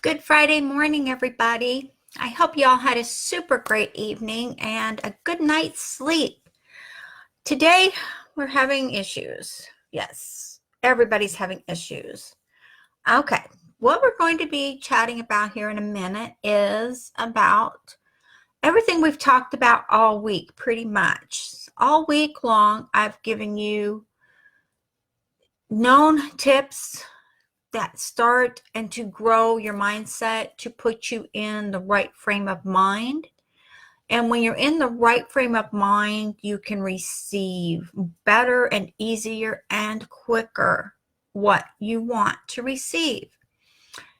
Good Friday morning, everybody. I hope you all had a super great evening and a good night's sleep. Today, we're having issues. Yes, everybody's having issues. Okay, what we're going to be chatting about here in a minute is about everything we've talked about all week, pretty much. All week long, I've given you known tips that start and to grow your mindset to put you in the right frame of mind. And when you're in the right frame of mind, you can receive better and easier and quicker what you want to receive.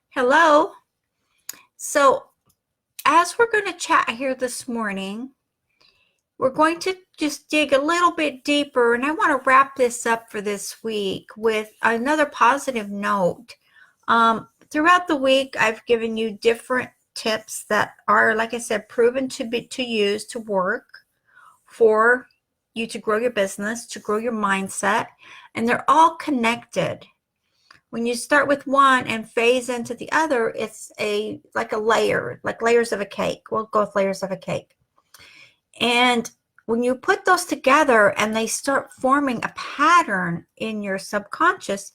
Hello. So, as we're going to chat here this morning, we're going to just dig a little bit deeper, and I want to wrap this up for this week with another positive note. Throughout the week, I've given you different tips that are, like I said, proven to use to work for you to grow your business, to grow your mindset, and they're all connected. When you start with one and phase into the other, it's like a layer, like layers of a cake. We'll go with layers of a cake. And when you put those together and they start forming a pattern in your subconscious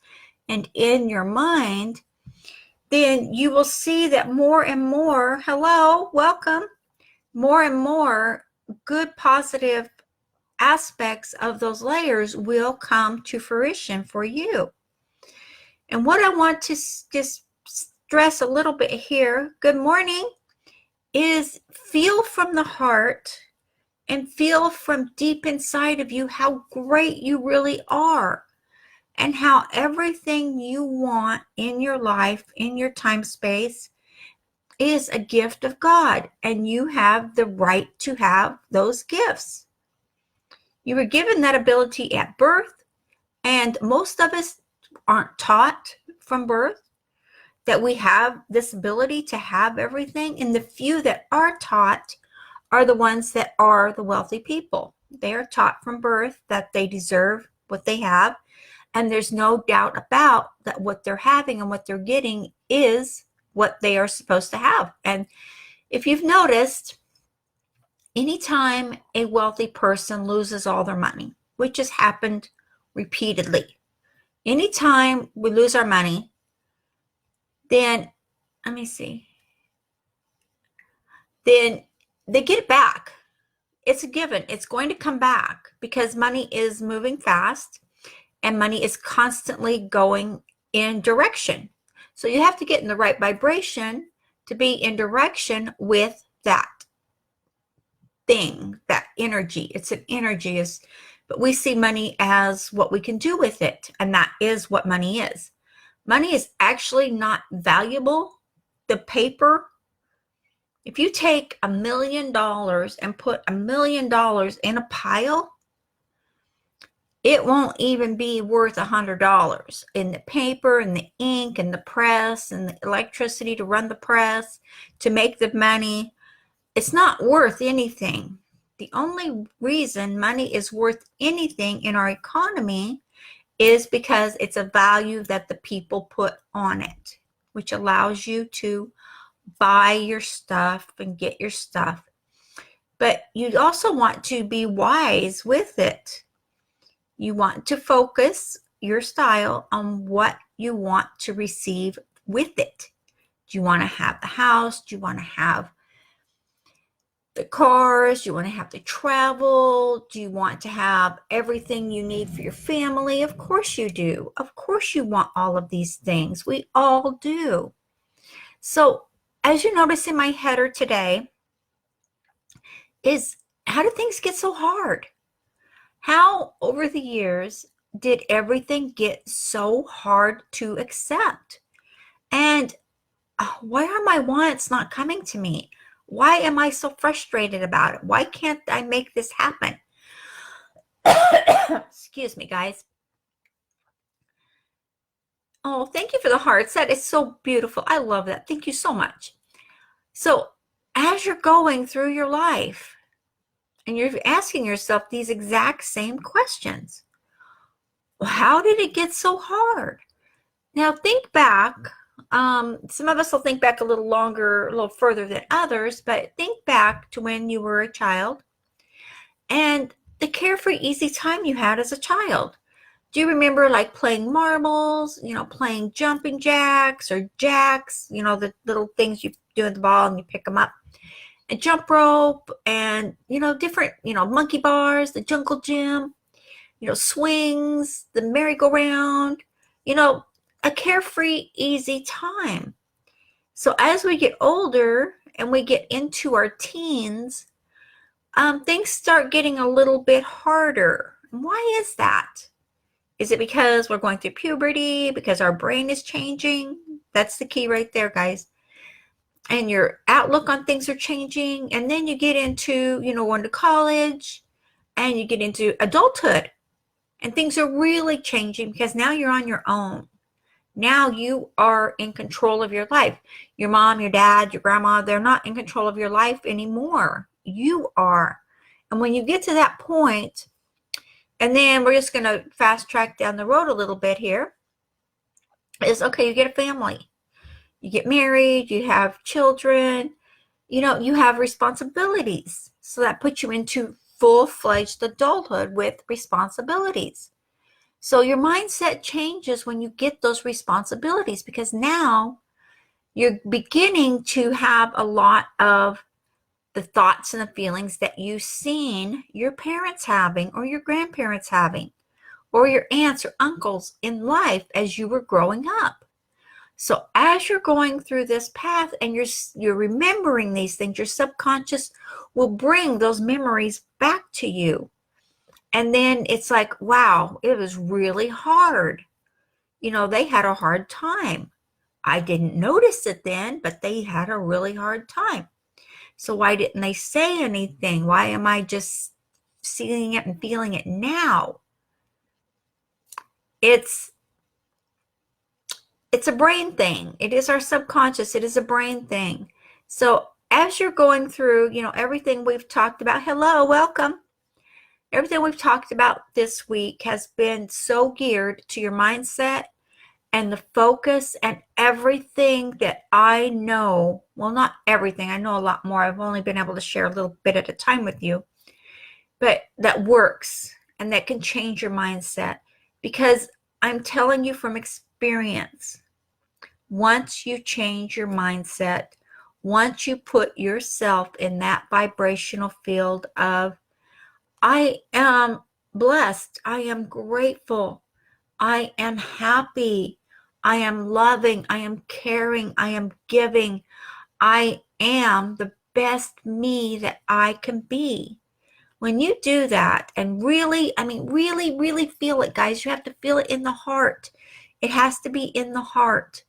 and in your mind, then you will see that more and more, hello, welcome, more and more good positive aspects of those layers will come to fruition for you. And what I want to just stress a little bit here, good morning, is feel from the heart and feel from deep inside of you how great you really are and how everything you want in your life, in your time space, is a gift of God, and you have the right to have those gifts. You were given that ability at birth, and most of us aren't taught from birth that we have this ability to have everything, and the few that are taught are the ones that are the wealthy people. They are taught from birth that they deserve what they have, and there's no doubt about that what they're having and what they're getting is what they are supposed to have. And if you've noticed, anytime a wealthy person loses all their money, which has happened repeatedly, anytime we lose our money, then, let me see, then they get it back. It's a given. It's going to come back because money is moving fast and money is constantly going in direction. So you have to get in the right vibration to be in direction with that thing, that energy. It's an energy, but we see money as what we can do with it, and that is what money is. Money is actually not valuable. The paper, if you take $1 million and put $1 million in a pile, it won't even be worth $100 in the paper and the ink and the press and the electricity to run the press to make the money. It's not worth anything. The only reason money is worth anything in our economy is because it's a value that the people put on it, which allows you to buy your stuff and get your stuff. But you also want to be wise with it. You want to focus your style on what you want to receive with it. Do you want to have the house? Do you want to have the cars? Do you want to have the travel? Do you want to have everything you need for your family? Of course you do. Of course you want all of these things. We all do. So, as you notice in my header today, is how do things get so hard? How, over the years, did everything get so hard to accept? And why are my wants not coming to me? Why am I so frustrated about it? Why can't I make this happen? Excuse me, guys. Oh, thank you for the hearts. That is so beautiful. I love that. Thank you so much. So, as you're going through your life, and you're asking yourself these exact same questions. How did it get so hard? Now think back Some of us will think back a little longer, a little further than others, but think back to when you were a child and the carefree, easy time you had as a child. Do you remember like playing marbles, playing jumping jacks or jacks, the little things you do with the ball and you pick them up? A jump rope and, different, monkey bars, the jungle gym, swings, the merry-go-round, a carefree, easy time. So as we get older and we get into our teens, things start getting a little bit harder. Why is that? Is it because we're going through puberty, because our brain is changing? That's the key right there, guys. And your outlook on things are changing. And then you get into, going to college and you get into adulthood. And things are really changing because now you're on your own. Now you are in control of your life. Your mom, your dad, your grandma, they're not in control of your life anymore. You are. And when you get to that point, and then we're just going to fast track down the road a little bit here, is okay, you get a family. You get married, you have children, you have responsibilities. So that puts you into full-fledged adulthood with responsibilities. So your mindset changes when you get those responsibilities because now you're beginning to have a lot of the thoughts and the feelings that you've seen your parents having or your grandparents having or your aunts or uncles in life as you were growing up. So as you're going through this path and you're remembering these things, your subconscious will bring those memories back to you. And then it's like, wow, it was really hard. They had a hard time. I didn't notice it then, but they had a really hard time. So why didn't they say anything? Why am I just seeing it and feeling it now? It's a brain thing. It is our subconscious. It is a brain thing. So as you're going through, everything we've talked about, hello, welcome. Everything we've talked about this week has been so geared to your mindset and the focus and everything that I know. Well, not everything. I know a lot more. I've only been able to share a little bit at a time with you. But that works and that can change your mindset because I'm telling you from experience, once you change your mindset, once you put yourself in that vibrational field of I am blessed. I am grateful. I am happy. I am loving. I am caring. I am giving. I am the best me that I can be. When you do that and really, really feel it, guys, you have to feel it in the heart. It has to be in the heart.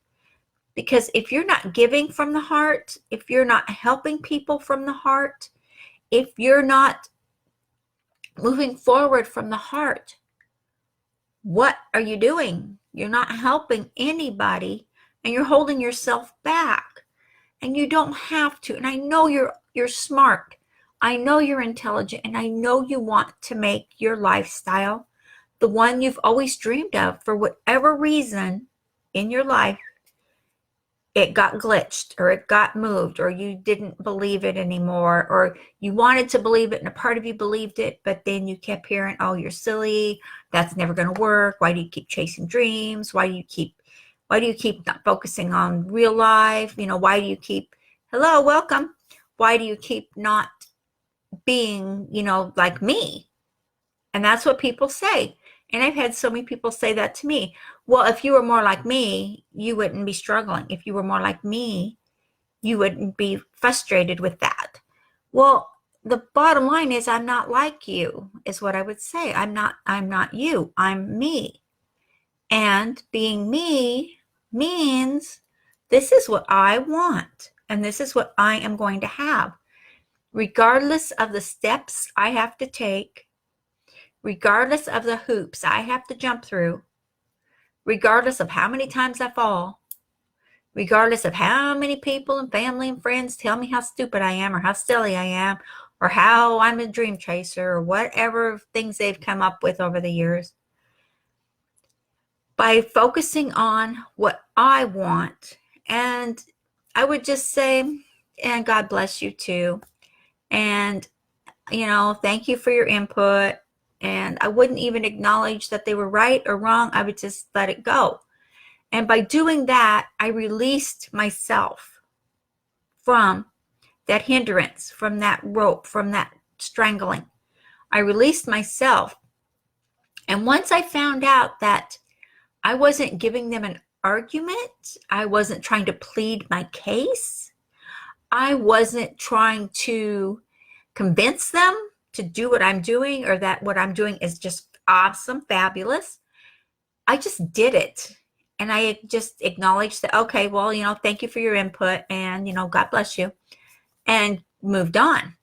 Because if you're not giving from the heart, if you're not helping people from the heart, if you're not moving forward from the heart, what are you doing? You're not helping anybody and you're holding yourself back. And you don't have to. And I know you're smart. I know you're intelligent and I know you want to make your lifestyle the one you've always dreamed of. For whatever reason in your life, it got glitched or it got moved or you didn't believe it anymore or you wanted to believe it and a part of you believed it, but then you kept hearing, oh, you're silly, that's never going to work, why do you keep chasing dreams, why do you keep not focusing on real life, why do you keep, hello, welcome, why do you keep not being, like me? And that's what people say. And I've had so many people say that to me. Well, if you were more like me, you wouldn't be struggling. If you were more like me, you wouldn't be frustrated with that. Well, the bottom line is I'm not like you, is what I would say. I'm not you. I'm me. And being me means this is what I want. And this is what I am going to have. Regardless of the steps I have to take, regardless of the hoops I have to jump through, regardless of how many times I fall, regardless of how many people and family and friends tell me how stupid I am or how silly I am or how I'm a dream chaser or whatever things they've come up with over the years. by focusing on what I want. And I would just say, and God bless you too. And, thank you for your input. And I wouldn't even acknowledge that they were right or wrong. I would just let it go. And by doing that, I released myself from that hindrance, from that rope, from that strangling. I released myself. And once I found out that I wasn't giving them an argument, I wasn't trying to plead my case, I wasn't trying to convince them to do what I'm doing, or that what I'm doing is just awesome, fabulous. I just did it. And I just acknowledged that, okay, well, thank you for your input, and, God bless you, and moved on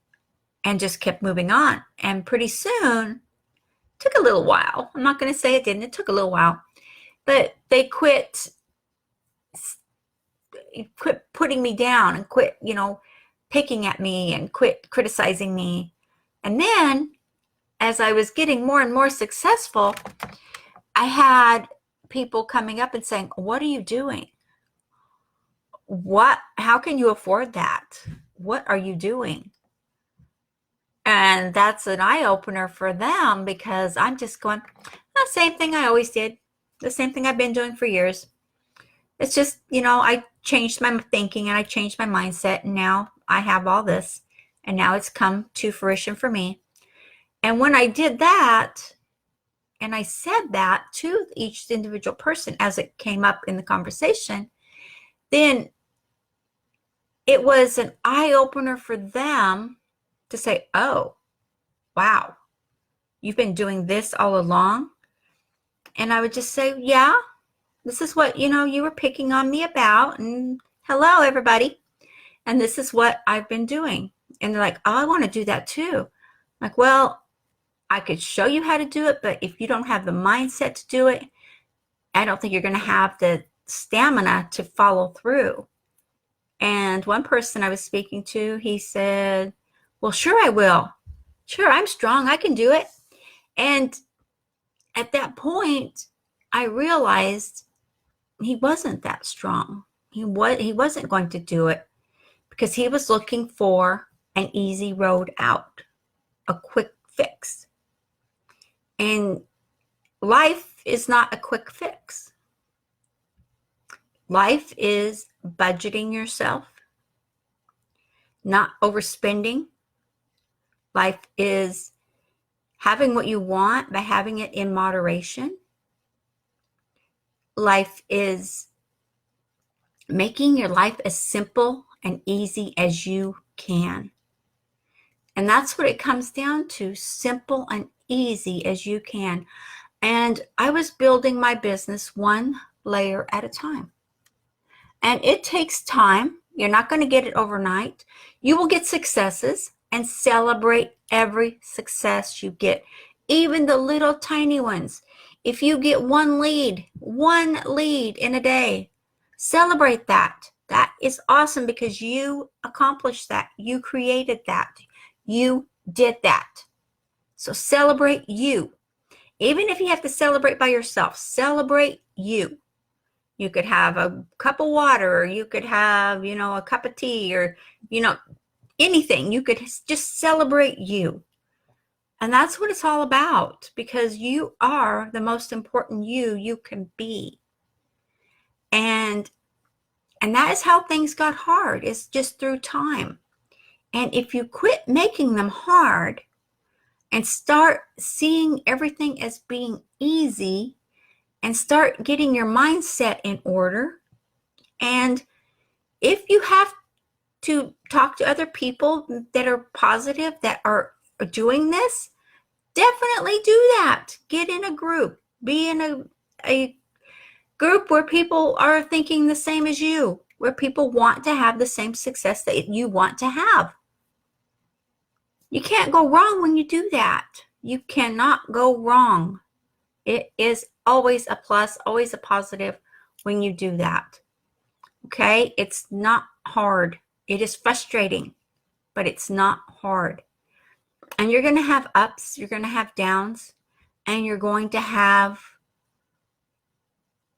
and just kept moving on. And pretty soon, took a little while. I'm not going to say it didn't. It took a little while. But they quit putting me down and quit, picking at me and quit criticizing me. And then as I was getting more and more successful, I had people coming up and saying, "What are you doing? How can you afford that? What are you doing?" And that's an eye-opener for them, because I'm just going, the same thing I always did, the same thing I've been doing for years. It's just, I changed my thinking and I changed my mindset, and now I have all this, and now it's come to fruition for me. And when I did that, and I said that to each individual person as it came up in the conversation, then it was an eye-opener for them to say, "Oh, wow, you've been doing this all along?" And I would just say, "Yeah, this is what, you were picking on me about. And hello, everybody. And this is what I've been doing." And they're like, "Oh, I want to do that too." I'm like, "Well, I could show you how to do it, but if you don't have the mindset to do it, I don't think you're going to have the stamina to follow through." And one person I was speaking to, he said, "Well, sure I will. Sure, I'm strong. I can do it." And at that point, I realized he wasn't that strong. He wasn't going to do it, because he was looking for an easy road out, a quick fix. And life is not a quick fix. Life is budgeting yourself, not overspending. Life is having what you want, but having it in moderation. Life is making your life as simple and easy as you can. And that's what it comes down to, simple and easy as you can. And I was building my business one layer at a time. And it takes time. You're not going to get it overnight. You will get successes, and celebrate every success you get, even the little tiny ones. If you get one lead in a day, celebrate that. That is awesome, because you accomplished that. You created that. You did that. So celebrate you. Even if you have to celebrate by yourself, celebrate you. You could have a cup of water, or you could have, a cup of tea, or, anything. You could just celebrate you. And that's what it's all about, because you are the most important you can be. And that is how things got hard. It's just through time. And if you quit making them hard and start seeing everything as being easy, and start getting your mindset in order, and if you have to talk to other people that are positive, that are doing this, definitely do that. Get in a group. Be in a group where people are thinking the same as you, where people want to have the same success that you want to have. You can't go wrong when you do that. You cannot go wrong. It is always a plus, always a positive when you do that. Okay? It's not hard. It is frustrating, but it's not hard. And you're going to have ups, you're going to have downs, and you're going to have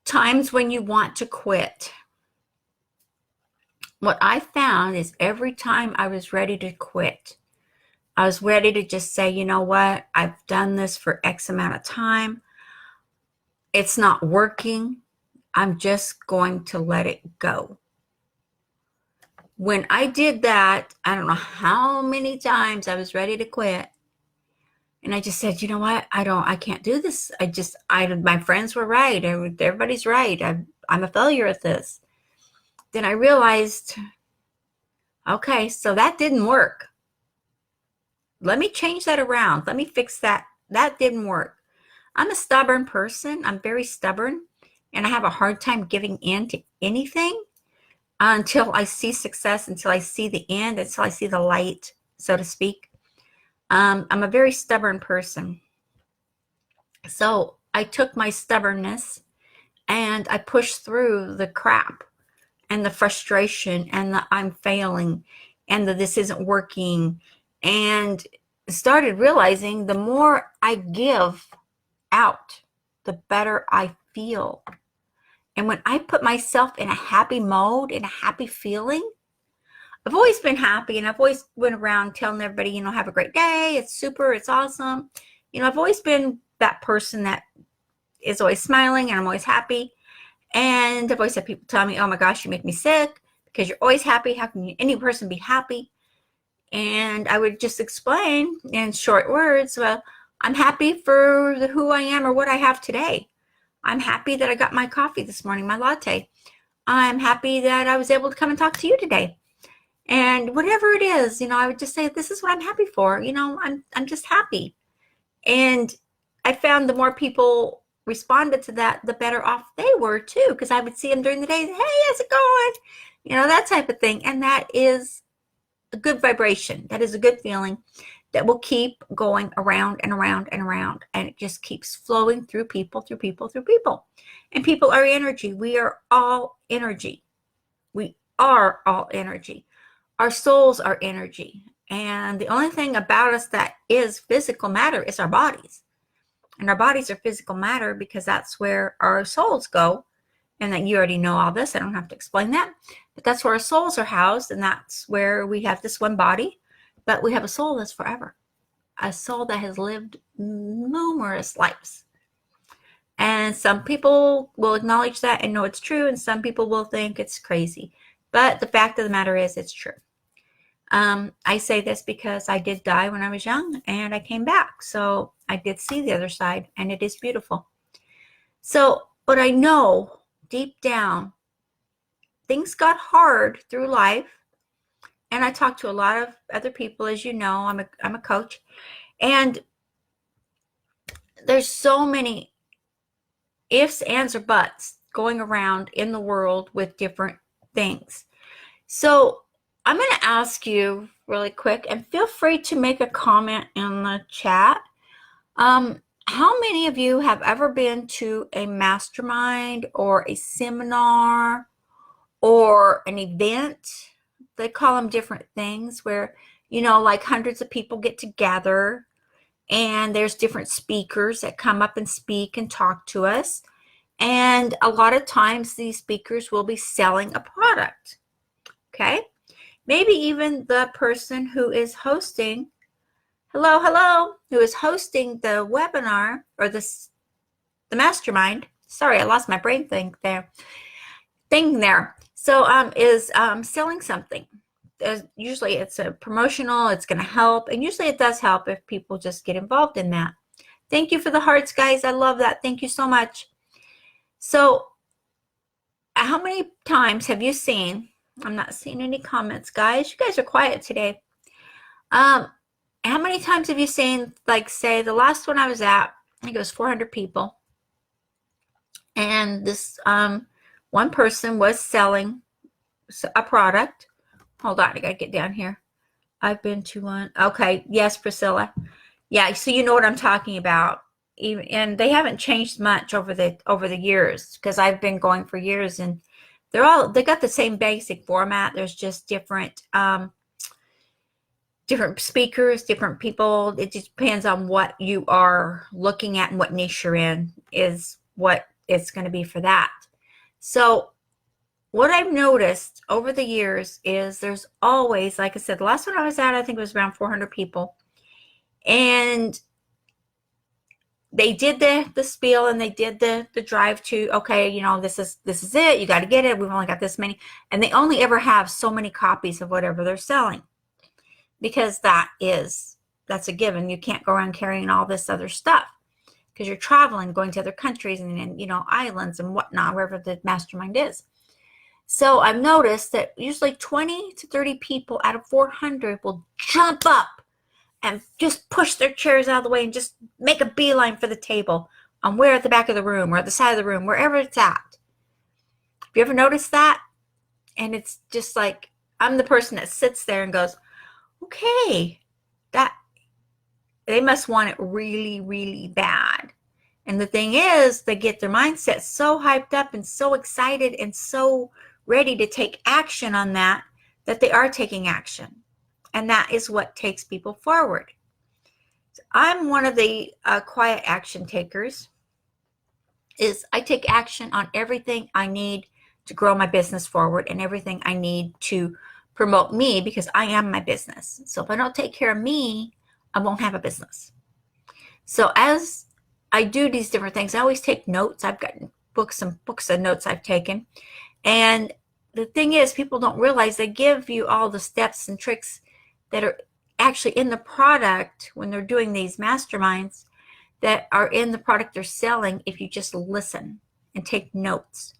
Times when you want to quit. What I found is every time I was ready to quit, I was ready to just say, you know what? I've done this for X amount of time. It's not working. I'm just going to let it go. When I did that, I don't know how many times I was ready to quit. And I just said, you know what? I can't do this. My friends were right. Everybody's right. I'm a failure at this. Then I realized, okay, so that didn't work. Let me change that around. Let me fix that. That didn't work. I'm a stubborn person. I'm very stubborn, and I have a hard time giving in to anything until I see success, until I see the end, until I see the light, so to speak. I'm a very stubborn person. So I took my stubbornness and I pushed through the crap and the frustration and the I'm failing and the this isn't working, and started realizing the more I give out, the better I feel. And when I put myself in a happy mode, in a happy feeling, I've always been happy, and I've always went around telling everybody, have a great day. It's super. It's awesome. I've always been that person that is always smiling, and I'm always happy. And I've always had people tell me, oh my gosh, you make me sick because you're always happy. How can any person be happy? And I would just explain in short words, well, I'm happy for who I am or what I have today. I'm happy that I got my coffee this morning, my latte. I'm happy that I was able to come and talk to you today. And whatever it is, I would just say, this is what I'm happy for. I'm just happy. And I found the more people responded to that, the better off they were too, because I would see them during the day. Hey, how's it going? That type of thing. And that is a good vibration. That is a good feeling that will keep going around and around and around. And it just keeps flowing through people, through people, through people. And people are energy. We are all energy. We are all energy. Our souls are energy. And the only thing about us that is physical matter is our bodies. And our bodies are physical matter because that's where our souls go. And that you already know all this. I don't have to explain that. But that's where our souls are housed. And that's where we have this one body. But we have a soul that's forever. A soul that has lived numerous lives. And some people will acknowledge that and know it's true. And some people will think it's crazy. But the fact of the matter is it's true. I say this because I did die when I was young and I came back. So I did see the other side, and it is beautiful. So, but I know deep down, things got hard through life. And I talked to a lot of other people, as you know, I'm a coach. And there's so many ifs, ands, or buts going around in the world with different things. So I'm going to ask you really quick, and feel free to make a comment in the chat. How many of you have ever been to a mastermind or a seminar or an event? They call them different things where, like hundreds of people get together and there's different speakers that come up and speak and talk to us. And a lot of times these speakers will be selling a product. Okay. Maybe even the person who is hosting, who is hosting the webinar or the mastermind. Sorry, I lost my brain thing there. So is selling something. Usually it's a promotional, it's going to help. And usually it does help if people just get involved in that. Thank you for the hearts, guys. I love that. Thank you so much. So how many times have you seen, I'm not seeing any comments, guys. You guys are quiet today. How many times have you seen, like, say, the last one I was at, I think it was 400 people. And this one person was selling a product. Hold on, I got to get down here. I've been to one. Okay, yes, Priscilla. Yeah, so you know what I'm talking about. And they haven't changed much over the years, because I've been going for years, and they got the same basic format. There's just different speakers, different people. It just depends on what you are looking at and what niche you're in is what it's going to be for that. So what I've noticed over the years is there's always, like I said, the last one I was at, I think it was around 400 people. And they did the spiel, and they did the drive to, okay, this is it, you got to get it, we've only got this many, and they only ever have so many copies of whatever they're selling, because that's a given. You can't go around carrying all this other stuff because you're traveling, going to other countries and islands and whatnot, wherever the mastermind is. So I've noticed that usually 20 to 30 people out of 400 will jump up and just push their chairs out of the way and just make a beeline for the table on where at the back of the room or at the side of the room, wherever it's at. Have you ever noticed that? And it's just like, I'm the person that sits there and goes, okay, that they must want it really, really bad. And the thing is, they get their mindset so hyped up and so excited and so ready to take action on that they are taking action. And that is what takes people forward. So I'm one of the quiet action takers. I take action on everything I need to grow my business forward and everything I need to promote me, because I am my business. So if I don't take care of me, I won't have a business. So as I do these different things, I always take notes. I've got books of notes I've taken. And the thing is, people don't realize they give you all the steps and tricks that are actually in the product when they're doing these masterminds, that are in the product they're selling, if you just listen and take notes.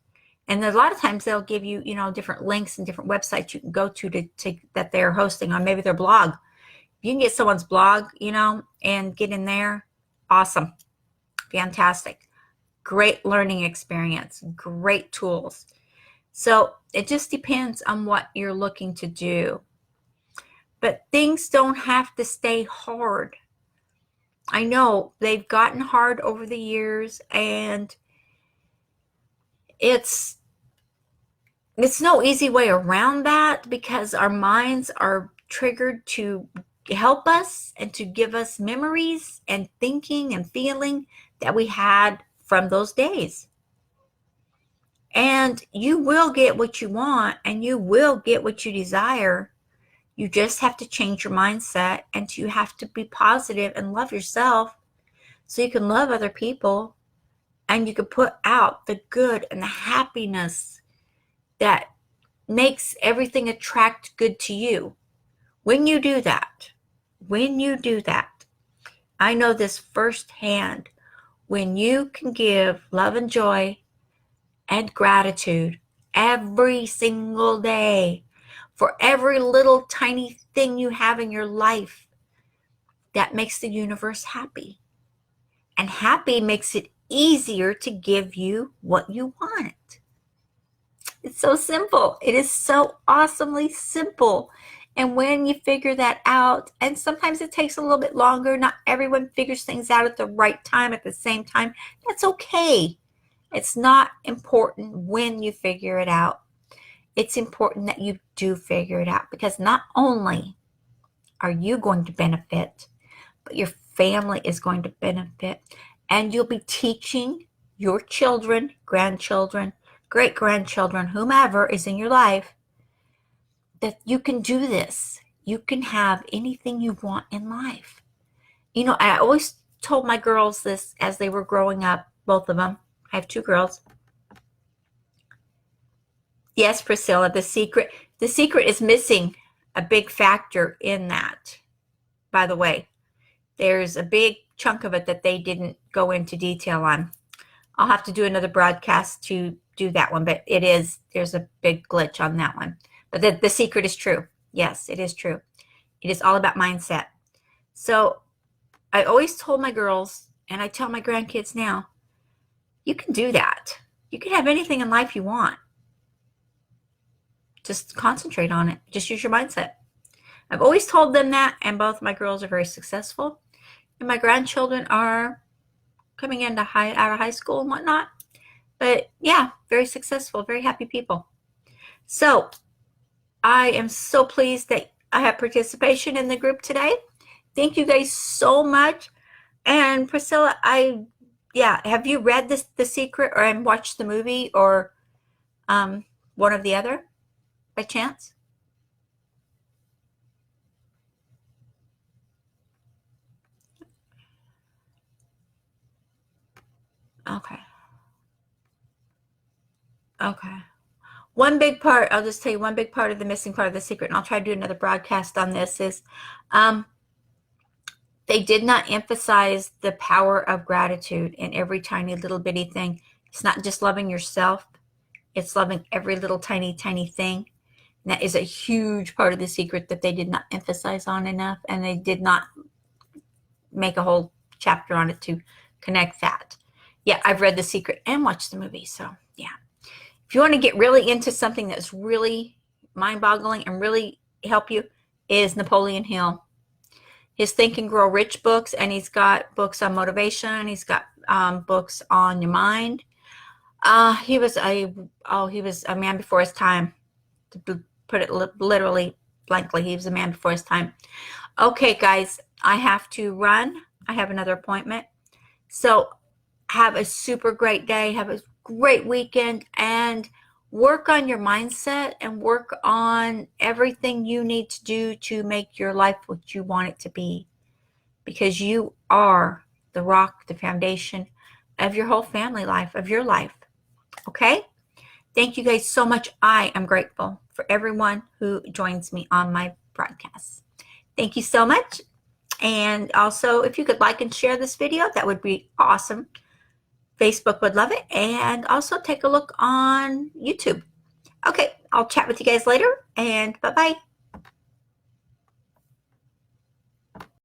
And a lot of times they'll give you, different links and different websites you can go to that they're hosting on maybe their blog. If you can get someone's blog, and get in there, awesome. Fantastic. Great learning experience. Great tools. So it just depends on what you're looking to do. But things don't have to stay hard. I know they've gotten hard over the years, and it's no easy way around that, because our minds are triggered to help us and to give us memories and thinking and feeling that we had from those days. And you will get what you want, and you will get what you desire. You just have to change your mindset, and you have to be positive and love yourself so you can love other people, and you can put out the good and the happiness that makes everything attract good to you. When you do that, I know this firsthand. When you can give love and joy and gratitude every single day for every little tiny thing you have in your life, that makes the universe happy. And happy makes it easier to give you what you want. It's so simple. It is so awesomely simple. And when you figure that out, and sometimes it takes a little bit longer, not everyone figures things out at the right time, at the same time, that's okay. It's not important when you figure it out. It's important that you do figure it out, because not only are you going to benefit, but your family is going to benefit, and you'll be teaching your children, grandchildren, great-grandchildren, whomever is in your life, that you can do this. You can have anything you want in life. I always told my girls this as they were growing up, both of them. I have 2 girls. Yes, Priscilla, the secret is missing a big factor in that. By the way, there's a big chunk of it that they didn't go into detail on. I'll have to do another broadcast to do that one, but there's a big glitch on that one. But the secret is true. Yes, it is true. It is all about mindset. So I always told my girls, and I tell my grandkids now, you can do that. You can have anything in life you want. Just concentrate on it. Just use your mindset. I've always told them that, and both my girls are very successful. And my grandchildren are coming out of high school and whatnot. But yeah, very successful, very happy people. So I am so pleased that I have participation in the group today. Thank you guys so much. And Priscilla, have you read The Secret, or watched the movie, or one or the other by chance? Okay. Okay. One big part, I'll just tell you one big part of the missing part of the secret, and I'll try to do another broadcast on this, is um, they did not emphasize the power of gratitude in every tiny little bitty thing. It's not just loving yourself, it's loving every little tiny, tiny thing. And that is a huge part of the secret that they did not emphasize on enough, and they did not make a whole chapter on it to connect that. Yeah, I've read The Secret and watched the movie, so yeah. If you want to get really into something that's really mind-boggling and really help you, is Napoleon Hill. His Think and Grow Rich books, and he's got books on motivation. He's got books on your mind. He was a man before his time. To put it literally, blankly, he was a man before his time. Okay, guys, I have to run. I have another appointment. So have a super great day. Have a great weekend, and work on your mindset and work on everything you need to do to make your life what you want it to be, because you are the rock, the foundation of your whole family life, of your life. Okay? Thank you guys so much. I am grateful for everyone who joins me on my broadcasts. Thank you so much. And also, if you could like and share this video, that would be awesome. Facebook would love it. And also take a look on YouTube. Okay, I'll chat with you guys later, and bye-bye.